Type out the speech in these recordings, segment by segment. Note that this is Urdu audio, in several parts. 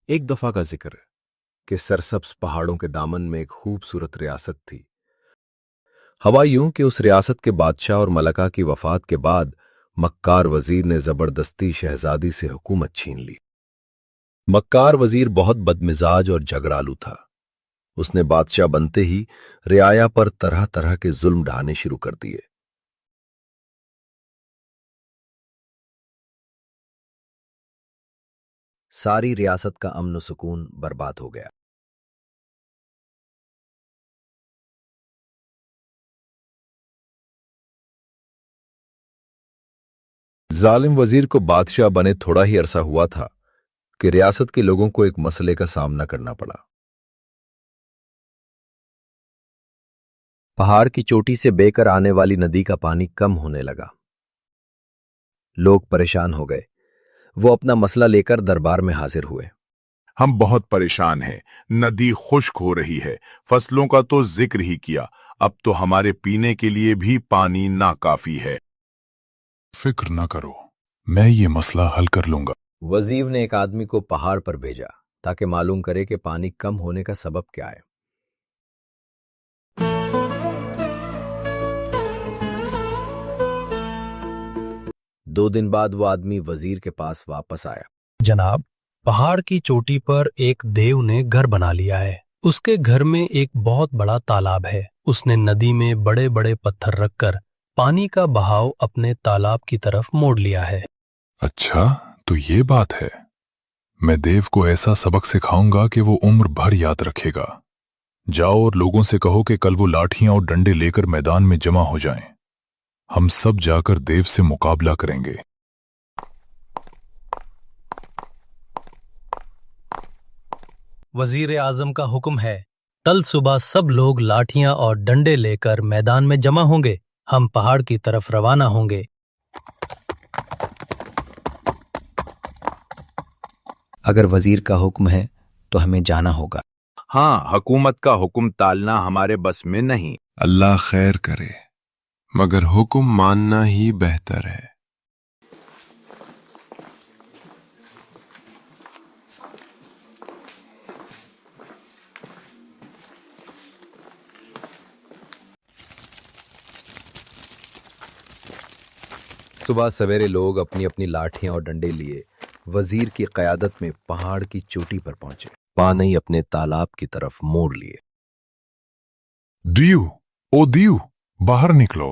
ایک دفعہ کا ذکر ہے کہ سرسبز پہاڑوں کے دامن میں ایک خوبصورت ریاست تھی۔ ہوا یوں کہ اس ریاست کے بادشاہ اور ملکہ کی وفات کے بعد مکار وزیر نے زبردستی شہزادی سے حکومت چھین لی۔ مکار وزیر بہت بدمزاج اور جھگڑالو تھا۔ اس نے بادشاہ بنتے ہی رعایا پر طرح طرح کے ظلم ڈھانے شروع کر دیے۔ ساری ریاست کا امن و سکون برباد ہو گیا۔ ظالم وزیر کو بادشاہ بنے تھوڑا ہی عرصہ ہوا تھا کہ ریاست کے لوگوں کو ایک مسئلے کا سامنا کرنا پڑا۔ پہاڑ کی چوٹی سے بہہ کر آنے والی ندی کا پانی کم ہونے لگا۔ لوگ پریشان ہو گئے۔ وہ اپنا مسئلہ لے کر دربار میں حاضر ہوئے۔ ہم بہت پریشان ہیں، ندی خشک ہو رہی ہے، فصلوں کا تو ذکر ہی کیا، اب تو ہمارے پینے کے لیے بھی پانی ناکافی ہے۔ فکر نہ کرو، میں یہ مسئلہ حل کر لوں گا۔ وزیر نے ایک آدمی کو پہاڑ پر بھیجا تاکہ معلوم کرے کہ پانی کم ہونے کا سبب کیا ہے۔ 2 دن بعد وہ آدمی وزیر کے پاس واپس آیا۔ جناب، پہاڑ کی چوٹی پر ایک دیو نے گھر بنا لیا ہے۔ اس کے گھر میں ایک بہت بڑا تالاب ہے۔ اس نے ندی میں بڑے بڑے پتھر رکھ کر پانی کا بہاؤ اپنے تالاب کی طرف موڑ لیا ہے۔ اچھا، تو یہ بات ہے۔ میں دیو کو ایسا سبق سکھاؤں گا کہ وہ عمر بھر یاد رکھے گا۔ جاؤ اور لوگوں سے کہو کہ کل وہ لاٹھیاں اور ڈنڈے لے کر میدان میں جمع ہو جائیں۔ ہم سب جا کر دیو سے مقابلہ کریں گے۔ وزیر اعظم کا حکم ہے، کل صبح سب لوگ لاٹھیاں اور ڈنڈے لے کر میدان میں جمع ہوں گے۔ ہم پہاڑ کی طرف روانہ ہوں گے۔ اگر وزیر کا حکم ہے تو ہمیں جانا ہوگا۔ ہاں، حکومت کا حکم ٹالنا ہمارے بس میں نہیں۔ اللہ خیر کرے، مگر حکم ماننا ہی بہتر ہے۔ صبح سویرے لوگ اپنی اپنی لاٹھیاں اور ڈنڈے لیے وزیر کی قیادت میں پہاڑ کی چوٹی پر پہنچے۔ پانی اپنے تالاب کی طرف موڑ لیے۔ دیو، او دیو، باہر نکلو۔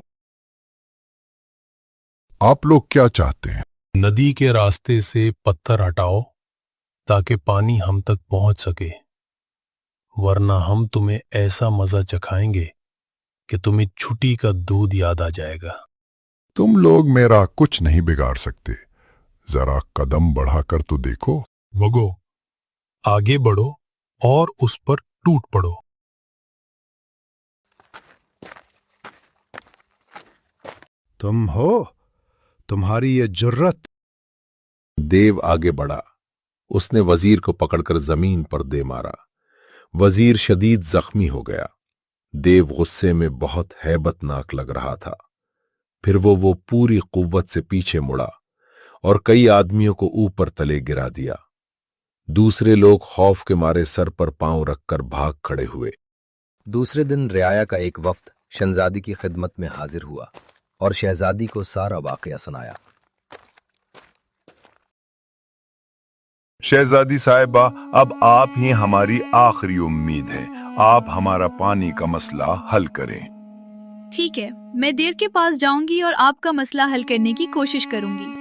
آپ لوگ کیا چاہتے ہیں؟ ندی کے راستے سے پتھر ہٹاؤ تاکہ پانی ہم تک پہنچ سکے، ورنہ ہم تمہیں ایسا مزہ چکھائیں گے کہ تمہیں چھٹی کا دودھ یاد آ جائے گا۔ تم لوگ میرا کچھ نہیں بگاڑ سکتے، ذرا قدم بڑھا کر تو دیکھو۔ وگو، آگے بڑھو اور اس پر ٹوٹ پڑو۔ تم ہو، تمہاری یہ جرت؟ دیو آگے بڑھا۔ اس نے وزیر کو پکڑ کر زمین پر دے مارا۔ وزیر شدید زخمی ہو گیا۔ دیو غصے میں بہت ہیبت ناک لگ رہا تھا۔ پھر وہ پوری قوت سے پیچھے مڑا اور کئی آدمیوں کو اوپر تلے گرا دیا۔ دوسرے لوگ خوف کے مارے سر پر پاؤں رکھ کر بھاگ کھڑے ہوئے۔ دوسرے دن رعایا کا ایک وفد شہزادی کی خدمت میں حاضر ہوا اور شہزادی کو سارا واقعہ سنایا۔ شہزادی صاحبہ، اب آپ ہی ہماری آخری امید ہے۔ آپ ہمارا پانی کا مسئلہ حل کریں۔ ٹھیک ہے، میں دیر کے پاس جاؤں گی اور آپ کا مسئلہ حل کرنے کی کوشش کروں گی۔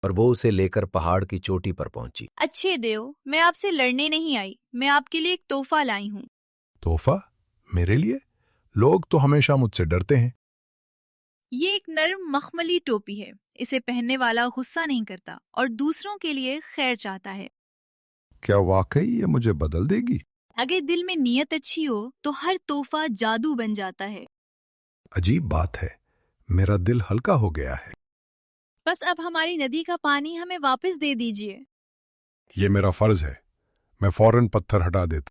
اور وہ اسے لے کر پہاڑ کی چوٹی پر پہنچی۔ اچھے دیو، میں آپ سے لڑنے نہیں آئی، میں آپ کے لیے ایک تحفہ لائی ہوں۔ تحفہ؟ میرے لیے؟ لوگ تو ہمیشہ مجھ سے ڈرتے ہیں۔ یہ ایک نرم مخملی ٹوپی ہے۔ اسے پہننے والا غصہ نہیں کرتا اور دوسروں کے لیے خیر چاہتا ہے۔ کیا واقعی یہ مجھے بدل دے گی؟ اگر دل میں نیت اچھی ہو تو ہر تحفہ جادو بن جاتا ہے۔ عجیب بات ہے، میرا دل ہلکا ہو گیا ہے۔ بس اب ہماری ندی کا پانی ہمیں واپس دے دیجیے۔ یہ میرا فرض ہے، میں فوراً پتھر ہٹا دیتا۔